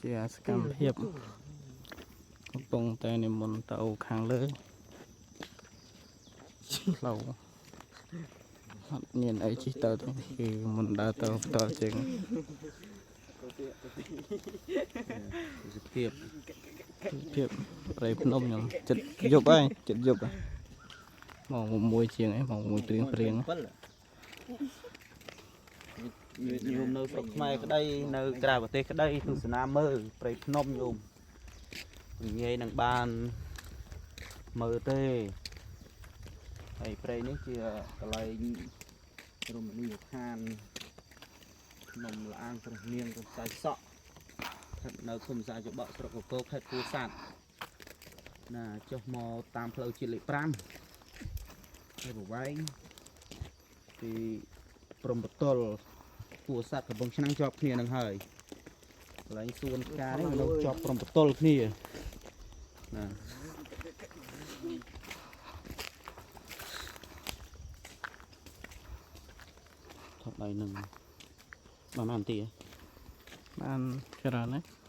ជាសកម្មភាពកំពុងតែនិមន្តទៅខាងលើផ្លូវអត់មានអីជិះទៅទេគឺមិនដើរទៅផ្ទាល់ជាងភាពប្រៃភ្នំខ្ញុំចិត្តយប់ហើយចិត្តយប់ម៉ោង6ជាងឯងម៉ោង6ព្រៀងញោមនៅស្រុកខ្មែរក្តីនៅក្រៅប្រទេសក្តីទស្សនាមើលប្រៃភ្នំញោមងាយនឹងបានមើលទេហើយព្រៃនេះជាកន្លែងរមណីយដ្ឋានភ្នំលាងព្រះនាងរំសាយសក់ស្ថិតនៅឃុំសាចបក់ស្រុកកកោខេត្តពោធិ៍សាត់ណាចុះមកតាមផ្លូវជាតិលេខ5ហើយប្រវែងពីព្រំបតុលពោធិ៍សាត់កំពង់ឆ្នាំងជាប់គ្នានឹងហើយកន្លែងសួនផ្កានេះនៅជាប់ព្រំបតុលគ្នាណាថតដៃនឹងបាននាទីបានច្រើនណាស់